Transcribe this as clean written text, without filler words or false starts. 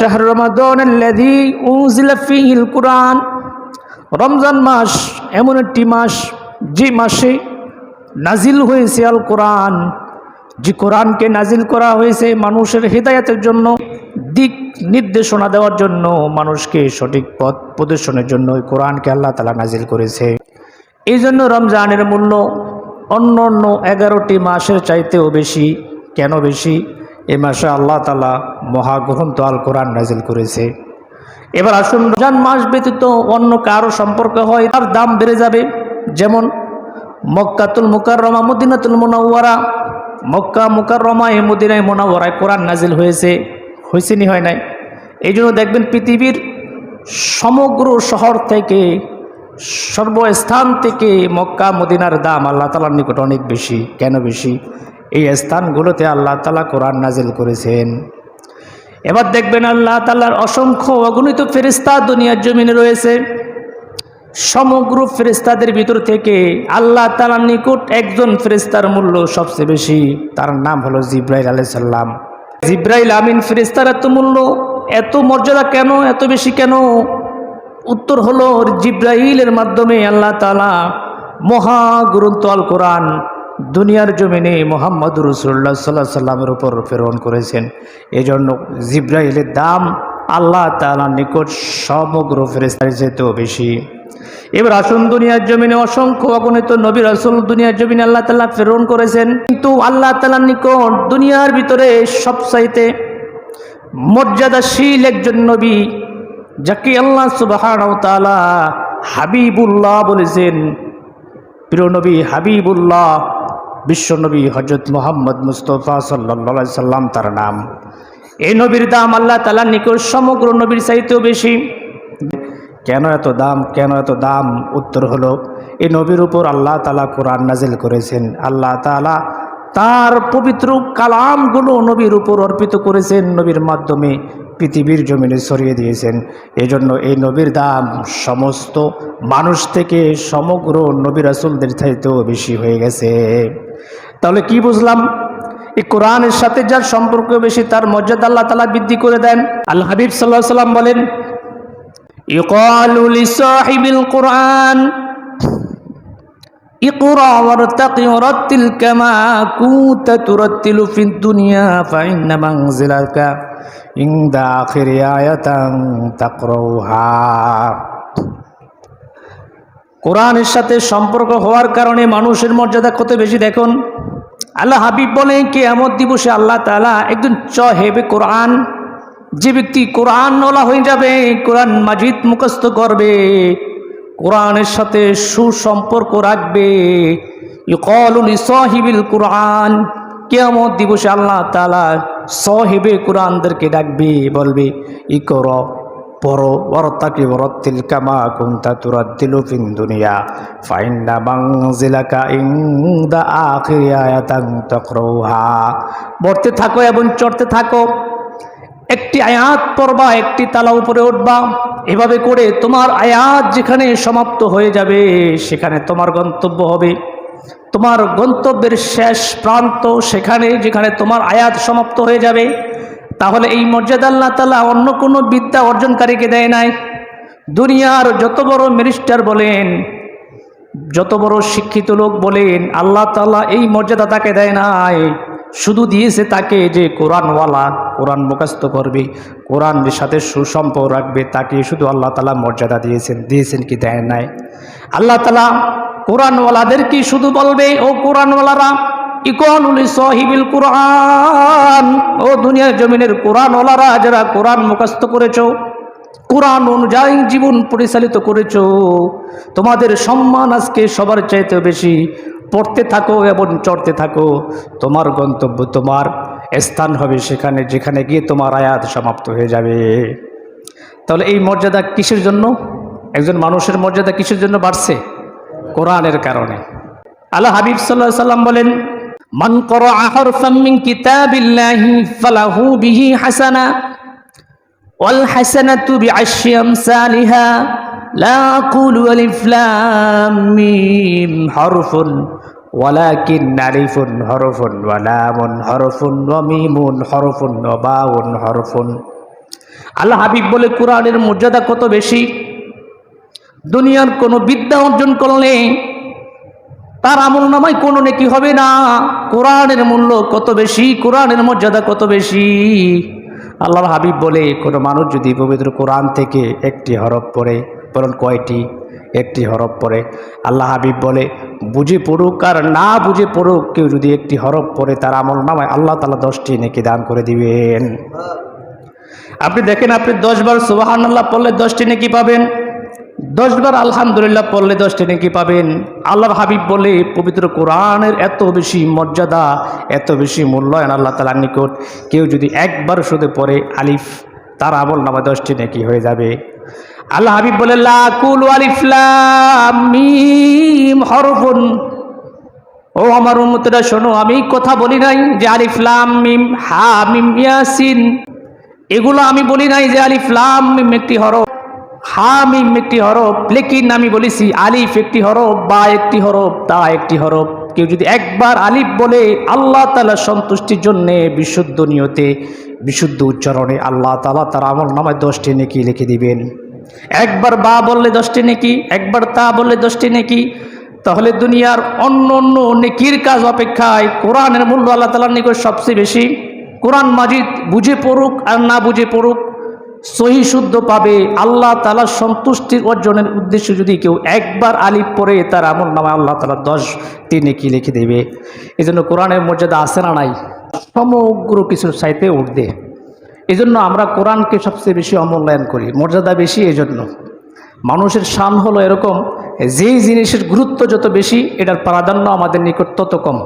শাহরু রমাদানাল্লাযী উনজিলা ফীহিল কুরআন, রমজান মাস এমন একটি মাস যে মাসে নাজিল হয়েছে আল কোরআন, যে কোরআনকে নাজিল করা হয়েছে মানুষের হিদায়াতের জন্য, দিক নির্দেশনা দেওয়ার জন্য, মানুষকে সঠিক পথ প্রদর্শনের জন্য এই কোরআনকে আল্লাহ তাআলা নাজিল করেছে। এই জন্য রমজানের মূল্য অন্য অন্য 11টি মাসের চাইতেও বেশি। কেন বেশি? এই মাসে আল্লাহ তাআলা মহাগ্রন্থ আল কোরআন নাজিল করেছে। এবার আসুন, রমজান মাস ব্যতীত অন্য কারো সম্পর্ক হয় তার দাম বেড়ে যাবে। যেমন মক্কাতুল মুকাররমা, মদিনাতুল মুনাওয়ারা, মক্কা মুকাররমায় মদিনায় মুনাওয়ারায় কোরআন নাজিল হয়েছে, হয়েছেনি হয় নাই? এই জন্য দেখবেন পৃথিবীর সমগ্র শহর থেকে, সর্বস্থান থেকে মক্কা মদিনার দাম আল্লাহ তাআলার নিকট অনেক বেশি। কেন বেশি? এই স্থানগুলোতে আল্লাহ তাআলা কোরআন নাজিল করেছেন। এবার দেখবেন আল্লাহ তাআলার অসংখ্য অগণিত ফেরেশতা দুনিয়ার জমিনে রয়েছে। সমগ্র ফেরেশতাদের ভিতর থেকে আল্লাহ তাআলার নিকট একজন ফেরেশতার মূল্য সবচেয়ে বেশি, তার নাম হলো জিবরাইল আলাইহিস সালাম। জিবরাইল আমিন ফেরেশতার এত মূল্য, এত মর্যাদা কেন, এত বেশি কেন? উত্তর হলো, জিবরাইলের মাধ্যমে আল্লাহ তাআলা মহাগ্রন্থ আল কোরআন দুনিয়ার জমিনে মুহাম্মদুর রাসূলুল্লাহ সাল্লাল্লাহু আলাইহি সাল্লামের উপর প্রেরণ করেছেন। এজন্য জিবরাইলের দাম আল্লাহ তাআলার নিকট সমগ্র ফেরেশতার চেয়েও বেশি। এবার আসুন, দুনিয়ার জমিনে অসংখ্য অগণিত নবী রাসূল দুনিয়ার জমিনে আল্লাহ তাআলা প্রেরণ করেছেন, কিন্তু আল্লাহ তাআলার নিকট দুনিয়ার ভিতরে সবচাইতে মর্যাদাশীল একজন নবী, যাকে আল্লাহ সুবহানাহু ওয়া তাআলা হাবিবুল্লাহ বলেছেন, প্রিয় নবী হাবিবুল্লাহ, বিশ্বনবী হযরত মুহাম্মদ মুস্তাফা সাল্লাল্লাহু আলাইহি সাল্লাম তার নাম। এই নবীর দাম আল্লাহ তাআলার নিকট সমগ্র নবীর চাইতেও বেশি। কেন এত দাম? কেন এত দাম? উত্তর হলো, এই নবীর উপর আল্লাহ তাআলা কোরআন নাজিল করেছেন। আল্লাহ তাআলা তার পবিত্র কালামগুলো নবীর উপর অর্পিত করেছেন, নবীর মাধ্যমে পৃথিবীর জমিনে ছড়িয়ে দিয়েছেন। এজন্য এই নবীর দাম সমস্ত মানুষ থেকে সমগ্র নবী রাসূলদের চাইতেও বেশি হয়ে গেছে। তাহলে কি বুঝলাম? এই কোরআনের সাথে যার সম্পর্ক বেশি তার মর্যাদা আল্লাহ তাআলা বৃদ্ধি করে দেন। আল্লাহ হাবিব সাল্লাল্লাহু আলাইহি সাল্লাম বলেন, ইকালু লিসাহিবিল কোরআন ইকরা ওয়ারতাকি ওয়ারাতিল কামা কুনতা তুরাতিলু ফিদ দুনিয়া ফাইন্না মানজিলাকা ইনদা আখিরি আয়াতান তাকরাউহা। কোরআনের সাথে সম্পর্ক হওয়ার কারণে মানুষের মর্যাদা কত বেশি দেখুন। আল্লাহ হাবিব বলেন, কিয়ামত দিবসে আল্লাহ তাআলা একজন সাহেবে কোরআন, যে ব্যক্তি কোরআনওয়ালা হয়ে যাবে, কোরআন মাজিদ মুখস্থ করবে, কোরআনের সাথে সুসম্পর্ক রাখবে, ইকালু লিসাহিবিল কোরআন, কিয়ামত দিবসে আল্লাহ তাআলা সাহিবে কোরআনদেরকে ডাকবে, বলবে, ইকরা, পড়ো, ওয়ারতাকি ওয়ারাতিল কামা কুনতা তুরাতিলু ফিদ দুনিয়া ফাইন্না মানজিলাকা ইনদা আখিরি আয়াতান তাকরাউহা। পড়তে থাকো এবং চড়তে থাকো, একটি আয়াত পড়বা, একটি তালা উপরে উঠবা, এভাবে করে তোমার আয়াত যেখানে সমাপ্ত হয়ে যাবে সেখানে তোমার গন্তব্য হবে। তোমার গন্তব্যের শেষ প্রান্ত সেখানে, যেখানে তোমার আয়াত সমাপ্ত হয়ে যাবে। তাহলে এই মর্যাদা আল্লাহ তাআলা অন্য কোনো বিদ্যা অর্জনকারীকে দেয় নাই। দুনিয়ার যত বড় মিনিস্টার বলেন, যত বড় শিক্ষিত লোক বলেন, আল্লাহ তাআলা এই মর্যাদা তাকে দেয় নাই। শুধু দিয়েছে তাকে যে কোরআনওয়ালা, কোরআন মুখস্থ করবে, কোরআনের সাথে সুসম্পর্ক রাখবে, তাকে শুধু আল্লাহ তাআলা মর্যাদা দিয়েছেন। দিয়েছেন কি দেয় নাই? আল্লাহ তাআলা কোরআনওয়ালাদেরকে শুধু বলবে, ও কোরআনওয়ালারা, ইকালু লিসাহিবিল কোরআন, ও দুনিয়ার জমিনের কোরআনওয়ালারা, যারা কোরআন মুখস্থ করেছো, কোরআন অনুযায়ী জীবন পরিচালিত করেছো, তোমাদের সম্মান আজকে সবার চাইতে বেশি। পড়তে থাকো এবং চড়তে থাকো, তোমার গন্তব্য, তোমার স্থান হবে সেখানে, যেখানে গিয়ে তোমার আয়াত সমাপ্ত হয়ে যাবে। তাহলে এই মর্যাদা কিসের জন্য? একজন মানুষের মর্যাদা কিসের জন্য বাড়ছে? কোরআনের কারণে। আল্লাহ হাবিব সাল্লাল্লাহু আলাইহি সাল্লাম বলেন, মান ক্বারা হারফাম মিন কিতাবিল্লাহি ফালাহু বিহি হাসানা ওয়াল হাসানাতু বিআশরি আমসালিহা লা আকুলু আলিফ লাম মিম হারফুন ওয়ালাকিন আলিফুন হরফুন ওয়া লামুন হরফুন ওয়া মিমুন হরফুন ওয়া বাউন হরফুন। আল্লাহ হাবিব বলে কোরআনের মর্যাদা কত বেশি। দুনিয়ার কোনো বিদ্যা অর্জন করলে তার আমল নামায় কোনো নেকি হবে না। কোরআনের মূল্য কত বেশি, কোরআনের মর্যাদা কত বেশি। আল্লাহর হাবিব বলে কোনো মানুষ যদি পবিত্র কোরআন থেকে একটি হরফ পড়ে, বলুন কয়টি? একটি হরফ পড়ে, আল্লাহ হাবিব বলে বুঝে পড়ুক আর না বুঝে পড়ুক, কেউ যদি একটি হরফ পড়ে তার আমল নামায় আল্লাহ তাআলা 10টি নেকি দান করে দিবেন। আপনি দেখেন, আপনি 10 বার সুবহানাল্লাহ পড়লে 10টি নেকি পাবেন, 10 বার আলহামদুলিল্লাহ পড়লে 10টি নেকি পাবেন। আল্লাহর হাবিব বলে পবিত্র কোরআনের এত বেশি মর্যাদা, এত বেশি মূল্যায়ন আল্লাহ তাআলার নিকট, কেউ যদি একবার শুধু পড়ে আলিফ, তার আমল নামায় 10টি নেকি হয়ে যাবে। আল্লাহ হাবিব বলে লা কুলু আলিফ লাম মিম হরফুন, ও আমার উম্মতেরা শোনো, আমি কথা বলি নাই যে আলিফ লাম মিম হা মিম ইয়াসিন, এগুলো আমি বলি নাই যে আলিফ লাম মিম একটি হরফ, হা মিম একটি হরফ, লেকিন আমি বলেছি আলিফ একটি হরফ, বা একটি হরফ, তা একটি হরফ। কেউ যদি একবার আলিফ বলে আল্লাহ তাআলার সন্তুষ্টির জন্য বিশুদ্ধ নিয়তে, বিশুদ্ধ উচ্চারণে আল্লাহ তাআলা তার আমল নামায় 10টি নেকি লিখে দিবেন। একবার বা বললে 10টি নেকি, একবার তা বললে 10টি নেকি। তাহলে দুনিয়ার অন্য অন্য নেকির কাজ অপেক্ষায় কোরআনের মূল্য আল্লাহ তাআলার নিকট সবচেয়ে বেশি। কোরআন মাজিদ বুঝে পড়ুক আর না বুঝে পড়ুক, সহি শুদ্ধ পাবে। আল্লাহ তাআলার সন্তুষ্টির অর্জনের উদ্দেশ্যে যদি কেউ একবার আলিফ পড়ে তার আমল নামায় আল্লাহ তাআলা 10টি নেকি লিখে দেবে। এই জন্য কোরআনের মর্যাদা আছে না নাই? সমগ্র কিছুর চাইতে ঊর্ধ্বে। এই জন্য আমরা কোরআনকে সবচেয়ে বেশি অমূল্যায়ন করি, মর্যাদা বেশি। এই জন্য মানুষের শান হলো এরকম, যেই জিনিসের গুরুত্ব যত বেশি, এটার প্রাধান্য আমাদের নিকট তত কম।